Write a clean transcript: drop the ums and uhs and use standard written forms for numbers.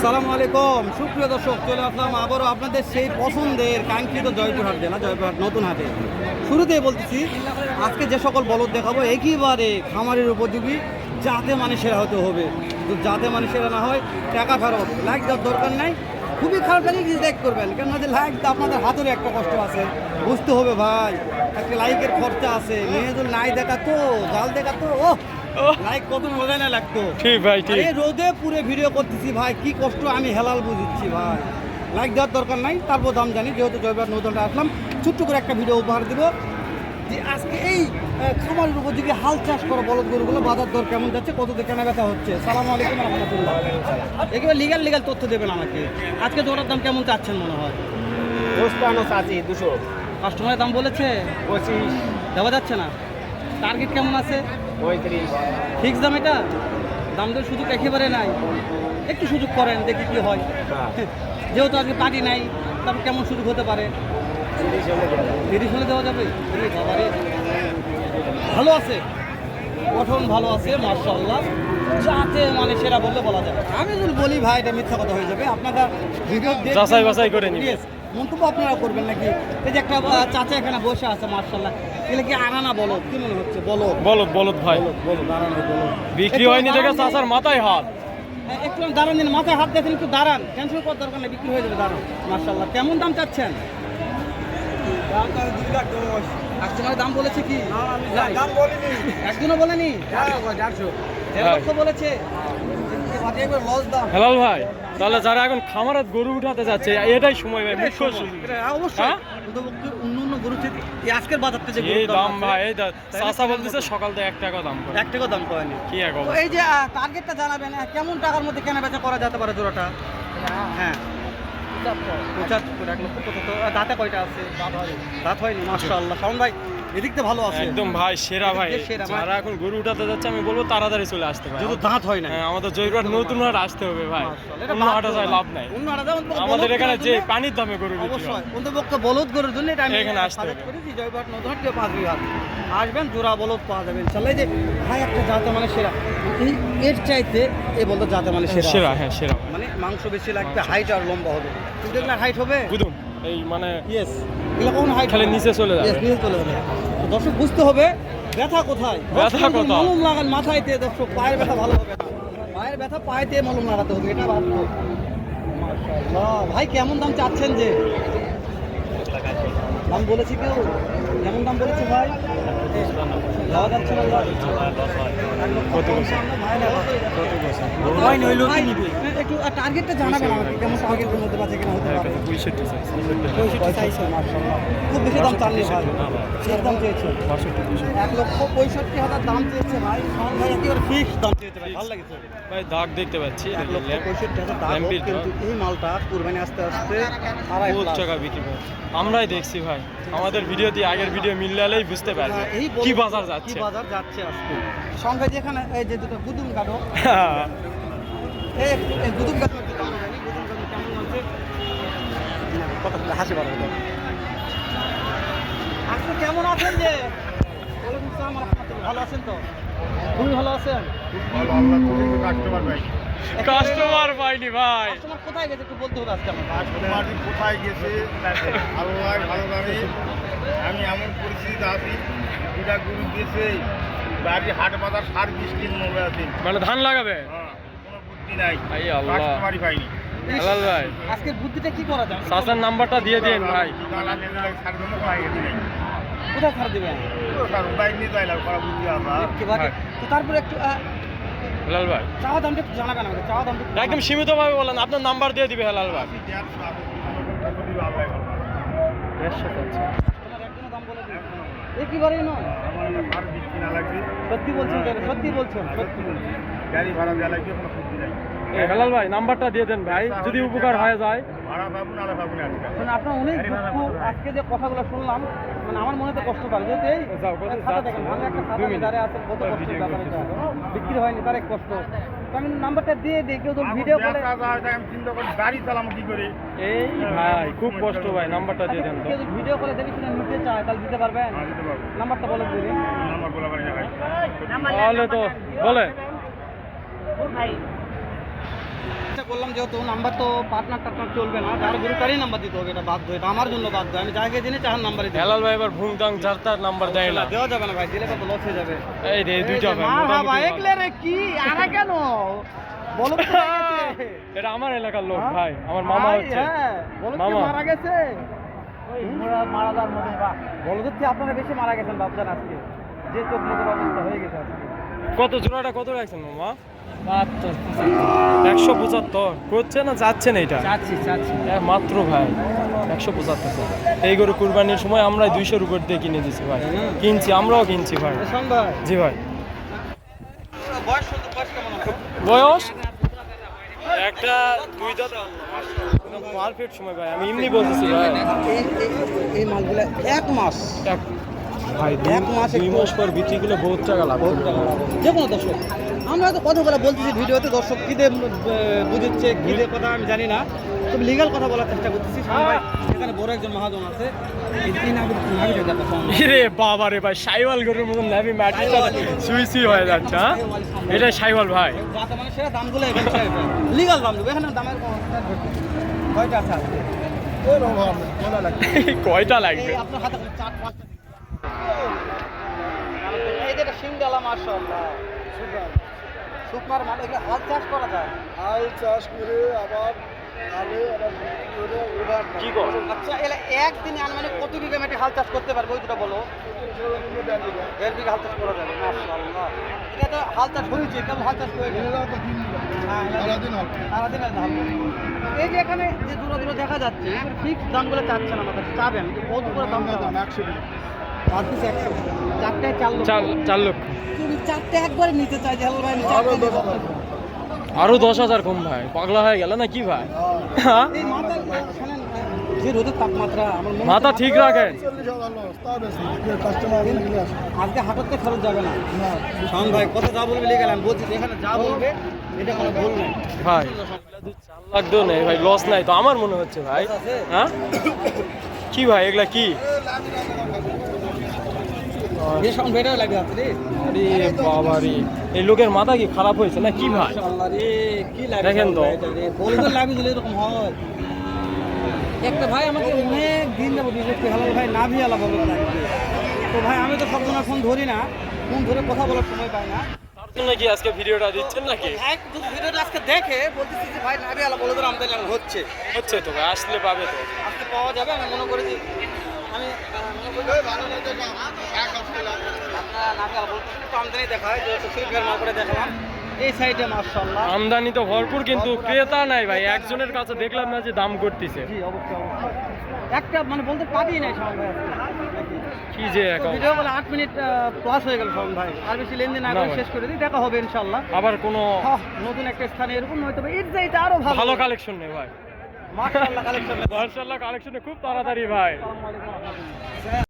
আসসালামু আলাইকুম সুপ্রিয় দর্শক, চলে আসলাম আবারও আপনাদের সেই পছন্দের কাঙ্ক্ষিত জয়পুরহাট জেলা জয়পুরহাট নতুন হাটে। শুরুতেই বলতেছি, আজকে যে সকল বলদ দেখাবো একেবারে খামারের উপযোগী, যাতে মানে সেরা হতে হবে। তো যাতে মানে সেরা না হয় টাকা ফেরত, লাইক দেওয়ার দরকার নাই। খুবই খারাপ লাগে ডিসলাইক করবেন, কেননা যে লাইক আপনাদের হাতের একটা কষ্ট আছে, বুঝতে হবে ভাই, একটা লাইকের খরচা আছে। মেয়েদের নাই দেখাতো, জাল দেখাতো, ও লাইক কত মজা না লাগতো। ঠিক ভাই, ঠিক। এই রোদে পুরো ভিডিও করতেছি ভাই, কি কষ্ট আমি হেলাল বুঝিচ্ছি ভাই। লাইক দেওয়ার দরকার নাই, তারপর দাম জানি, যেহেতু জয়পুরহাট নতুনটা আসলাম, ছোট্ট করে একটা ভিডিও উপহার দিব যে আজকে এই খামারের উপযোগী হাল চাষ করা বলদ গরুগুলো বাজার দর কেমন যাচ্ছে, কত দিয়ে কেনা বেচা হচ্ছে। সালাম আলাইকুম রহমতুল্লাহ। একেবারে লিগাল তথ্য দেবেন আমাকে। আজকে জোড়ার দাম কেমন চাচ্ছেন মনে হয়? 200 কাস্টমারের দাম বলেছে 25 দেওয়া যাচ্ছে না। টার্গেট কেমন আছে? 35 ফিক্স দাম? এটা দাম দর সুযোগ একেবারে নাই, একটু সুযোগ করেন দেখি কি হয়। যেহেতু আজকে পার্টি নাই, তারপর কেমন সুযোগ হতে পারে? 30 হলে দেওয়া যাবে? বাবারে, ভালো আছে, গঠন ভালো আছে মাশাআল্লাহ, যাতে মানে সেরা বললে বলা যায়। আমি যদি বলি ভাই এটা মিথ্যা কথা হয়ে যাবে। আপনারা ভিডিও যাচাই বাছাই করে নিন, মন্তব্য আপনারা করবেন নাকি? এই যে একটা চাচা এখানে বসে আছে মাশাআল্লাহ, এগুলো কি আনানা বলদ? কি মনে হচ্ছে? বলদ ভাই, বলদ আনানা বলদ। বিক্রি হয়নি দেখে চাচার মাথায় হাত। একটু দাঁড়ান দিন, মাথায় হাত দেখেন, একটু দাঁড়ান, টেনশন করার দরকার নেই, বিক্রি হয়ে যাবে, দাঁড়ান। মাশাআল্লাহ, কেমন দাম চাচ্ছেন? কাস্টমারের দাম বলেছে কি? একজনও বলেনি? 1.5 বলেছে। লস দাম। হেলাল ভাই, তাহলে যারা এখন খামারাত গরু উঠাতে যাচ্ছে এটাই সময় ভাই, মুখ্য সুযোগ। অবশ্যই অন্য গরু থেকে আজকের বাজারটা যে এই দাম ভাই, এই চাচা বলতেছে সকাল থেকে 1 টাকা দাম করে। 1 টাকা দাম করেনি। কি এক তো অবস্থা। এই যে টার্গেটটা জানাবেন, কেমন টাকার মধ্যে কেনা বেচা করা যেতে পারে জোড়াটা? হ্যাঁ 75, 1,75,000। দাঁতে কয়টা আছে? দাঁত হয়নি। মাশাআল্লাহ, শাওন ভাই এদিকতে ভালো আছে একদম ভাই, সেরা ভাই। সেরা ভাই। যারা এখন গরু উঠাতে যাচ্ছে আমি বলবো তাড়াতাড়ি চলে আসতে ভাই, যেহেতু দাঁত হয় না। হ্যাঁ, আমাদের জয়পুরহাট নতুন হাট আসতে হবে ভাই। মাশাআল্লাহ, অন্য হাটে যাই লাভ নাই। অন্য হাটে যেমন আমাদের এখানে যে পানির দামে গরু বিক্রি হয়, অবশ্যই অন্তপক্ষে বলদ গরুর জন্য এটা আমি এখানে আসতে সাজেস্ট করেছি। জয়পুরহাট নতুন হাট কেউ 5 বিঘা আসবেন, জোড়া বলদ পাওয়া যাবে ইনশাআল্লাহ। এই যে ভাই একটা জাতে মানে সেরা, এর চাইতে এই বলদ জাতে মানে সেরা সেরা, হ্যাঁ সেরা। মানে মাংস বেশি লাগবে, হাইট আর লম্বা হবে। কিন্তু এগুলো হাইট হবে গুদুম এই মানে ইয়েস, এগুলো কোন হাইট খালি নিচে চলে যাবে। নিচে চলে যাবে। তো দর্শক বুঝতে হবে ব্যথা কোথায়। ব্যথা কোথায়? মলম লাগান মাথায় দিয়ে, দর্শক পায়ের ব্যথা ভালো হবে না। পায়ের ব্যথা পায়ে দিয়ে মলম লাগাতে হবে, এটা বাস্তব। মাশাআল্লাহ, ভাই কেমন দাম চাচ্ছেন? যে দাম বলেছি কেউ? কেমন দাম বলেছে ভাই? দেওয়া যাচ্ছে না। কত বছর? একটু টার্গেটটা জানাবেন আমাকে, কেমন টার্গেটের মধ্যে বাঁচে কিনা হতে পারে? 65 চাইছে মাশাআল্লাহ, খুব বেশি দাম চাননি ভাই, শেষ দাম চেয়েছে 1,65,000 দাম চেয়েছে ভাই। ভাই একেবারে ফিক্স দাম চেয়েছে ভাই, ভালো লাগছে ভাই। দাগ দেখতে পাচ্ছি 1,65,000 দাম হোক, কিন্তু এই মালটা কুরবানি আস্তে আস্তে 2.5 টাকা বিক্রি হয়। আমরাই দেখছি ভাই, আমাদের ভিডিও দিয়ে আগের ভিডিও মিললেই বুঝতে পারবে এই কি বাজার যাচ্ছে। কি বাজার যাচ্ছে আজকে। সংখ্যা যেখানে এই যে দুটো গুদুম কাটো, এই গুদুম কাটো একটু দাম জানি, গুদুম কাটো কেমন আছে কত হাসি পারবে। আজকে কেমন আছেন? যে ওয়ালাইকুম আসসালাম রাহমাতুল্লাহ, ভালো আছেন তো? খুবই ভালো আছেন। কাস্টমার পাইনি ভাই। কাস্টমার কোথায় গেছে একটু বলতে হবে আজকে আমার। কাস্টমার কোথায় গেছে ভালো ভাই, ভালো দামে। আমি এমন পরিস্থিতিতে আছি, দুটা গরু দিয়েছে বাড়ি হাট বাজার 20 মনে আছে। মানে ধান লাগাবে, হ্যাঁ, কোনো বুদ্ধি নাই, এই আল্লাহ। কাস্টমারই পাইনি। হেলাল ভাই, আজকের বুদ্ধিটা কি করা যায়? চাচার নাম্বারটা দিয়ে দিন ভাই। সার জন্য পাই গেছি নাই, কোথায় ছাড় দেবেন? বাইক নিয়ে যাইলাম, করা বুদ্ধি আসা। তো তারপরে একটু হেলাল ভাই চাওয়া দামটা একটু জানাবেন আমাকে, চাওয়া দামটা একটু একদম সীমিত ভাবে বলেন, আপনার নাম্বার দিয়ে দিবে হেলাল ভাই। 1,500 একজনের দাম বলে দিন, একেবারেই নয়। আমার একটা সার বিক্রি না লাগবে, সত্যি বলছেন, সত্যি বলছেন, সত্যি বলছি। গাড়ি ভাড়া দেওয়া লাগবে, কোনো বুদ্ধি নাই। হেলাল ভাই নাম্বারটা দিয়ে দেন ভাই, যদি উপকার হয়ে যায়। ভাড়া পাবো না, পাবো না আজকে। মানে আপনার অনেক দুঃখ, আজকে যে কথাগুলো শুনলাম, মানে আমার মনে তো কষ্ট পাবে। যেহেতু এই খাতা দেখেন, ভালো একটা খাতা দাঁড়িয়ে আছে, কত কষ্টের ব্যাপার এটা। বিক্রি হয়নি তার এক কষ্ট। তো আমি নাম্বারটা দিয়ে দিই, কেউ তো ভিডিও করে আমি চিন্তা করি গাড়ি চালাবো কি করে। এই ভাই খুব কষ্ট ভাই, নাম্বারটা দিয়ে দেন তো। কেউ ভিডিও করে দেখি শুনে নিতে চায়, তাহলে দিতে পারবেন? হ্যাঁ, দিতে পারবো। নাম্বারটা বলে দিন। নাম্বার বলা পারি না ভাই। তাহলে তো বলেন। চেষ্টা করলাম, যেহেতু নাম্বার তো পার্টনার চলবে না, যার গরু তারই নাম্বার দিতে হবে, এটা বাধ্য, এটা আমার জন্য বাধ্য। আমি যাকে জেনে চার নাম্বারে দিই। হেলাল ভাই এবার ভুংটাং যার তার নাম্বার দেয় না। দেওয়া যাবে না ভাই, দিলে কত লস হয়ে যাবে। এই রে দুইটা ভাই মা মোটামুটি বাবা ভালো। একলে রে কি আরে কেন বলো তো মারা গেছে। এটা আমার এলাকার লোক হ্যাঁ? ভাই, আমার মামা ভাই, হচ্ছে। হ্যাঁ, বলো তো মামা। মারা গেছে। মারাদার মধ্যে বা বলো তো কি আপনারা বেশি মারা গেছেন বাপজান আজকে, যে চোখ মুখের অবস্থা হয়ে গেছে আজকে। কত জোড়াটা কত রাখছেন মামা? 175 করছে না যাচ্ছেন এইটা? চাচ্ছি মাত্র ভাই 175। এই গরু কুরবানির সময় আমরা 200 উপর দিয়ে কিনে দিছি ভাই, কিনছি, আমরাও কিনছি ভাই। শোন ভাই, জি ভাই। বয়স কেমন আছে? বয়স একটা দুই দাঁত পারফেক্ট সময় ভাই, আমি এমনি বলতেছি ভাই। এই মালগুলো এক মাস ভাই এক মাস 2 মাস পর বিক্রি করলে বহুত টাকা লাভ হবে। যে কোনো দর্শক, আমরা হয়তো কথাগুলো বলতেছি ভিডিওতে, দর্শক কী দিয়ে বুঝছে কী দিয়ে কথা আমি জানি না, তবে লিগাল কথা বলার চেষ্টা করতেছি। ভাই এখানে বড় একজন মহাজন আছে, রে বাবা রে ভাই, সাইওয়াল গরুর মতন নাভি ম্যাটটা সুই হয়ে যাচ্ছে। হ্যাঁ এটা সাইওয়াল ভাই। মানে সেটা দামগুলো এখানে লিগাল দাম দেবো, এখানে দামের কয়টা আছে আজকে? কয়টা লাগবে? এই আপনার হাতে 4-5টা এই যেটা সিংডালা মাশাআল্লাহ, সুপার মানে এগুলো হাল চাষ করা যায়। হাল চাষ করে আবার কি কর? আচ্ছা এলা একদিনে মানে কত বিঘা মাটি হাল চাষ করতে পারবে, ওই দুটো বলো। 1.5 বিঘা হাল চাষ করা যাবে, মাশাআল্লাহ। এটা তো হাল চাষ হয়েছে, কেমন হাল চাষ করে গেলে সারাদিন ধান। এই যে এখানে যে দূরে দেখা যাচ্ছে, ফিক্স দামগুলো চাচ্ছেন আমাদের, চাবেন কত করে দাম? 100 পার পিস 100, চারটায় 4 লক্ষ। 4 লক্ষ। তুমি চারটে একবারে নিতে চাই যে ভাই আমি চারটে নেবো। আরো 10,000 কম ভাই, পাগলা হয়ে গেল না কি ভাই? হ্যাঁ এই মাথা শোনেন, যে রোদের তাপমাত্রা আমার মনে মাথা হচ্ছে ঠিক রাখেন। আজকে হাঁটাতে খরচ যাবে না। শোন ভাই কথা যা বলবে লিখে আমি বলছি, এখানে যা বলবে এটা কোনো ভুল নেই ভাই 4 লাখ দেও নেই ভাই, লস নাই তো আমার মনে হচ্ছে ভাই। হ্যাঁ কি ভাই এগুলা কি? বেশন বেড়ে লাগে আছে রে। আরে বাবা রে, এই লোকের মাথা কি খারাপ হয়েছে না কি ভাই? মাশাআল্লাহ রে, কি লাগে দেখেন তো। বলবে লাগি দিলে এরকম হয়। একটা ভাই আমাকে অনেক দিন যাবো বিশেষ করে হালাল ভাই নাভি আলা বলে লাগবে, তো ভাই আমি তো সবসময় ফোন ধরি না, ফোন ধরে কথা বলার সময় পাই না। তার জন্য কি আজকে ভিডিওটা দিচ্ছেন নাকি? ভাই ভিডিওটা আজকে দেখে বলতেছি যে ভাই নাভি আলা বলে আমদানি হচ্ছে, হচ্ছে তো ভাই, আসলে পাবে তো। আজকে পাওয়া যাবে। আমি মনে করি যে আমি আপনারা নাভি আলা বলতে একটু আমদানি দেখায়, যে সুইফের মাল করে দেখালাম এই সাইডে মাশাআল্লাহ। আমদানি তো ভরপুর, কিন্তু ক্রেতা নাই ভাই। একজনের কাছে দেখলাম না যে দাম করতেছে। জি অবশ্যই অবশ্যই, একটা মানে বলতে পারি নাই শাওন ভাই আজকে। কি যে তো এখন ভিডিও বলে 8 মিনিট প্লাস হয়ে গেল শাওন ভাই, আর বেশি লেনদেন না না করে ভাই। শেষ করে দিই, দেখা হবে ইনশাআল্লাহ। আবার কোনো নতুন একটা স্থানে এরকম হয়তো এর চাইতে আরো ভালো ভালো কালেকশন নেই ভাই। মাশাআল্লাহ কালেকশন। মাশাআল্লাহ কালেকশনে খুব তাড়াতাড়ি ভাই। আসসালামু আলাইকুম।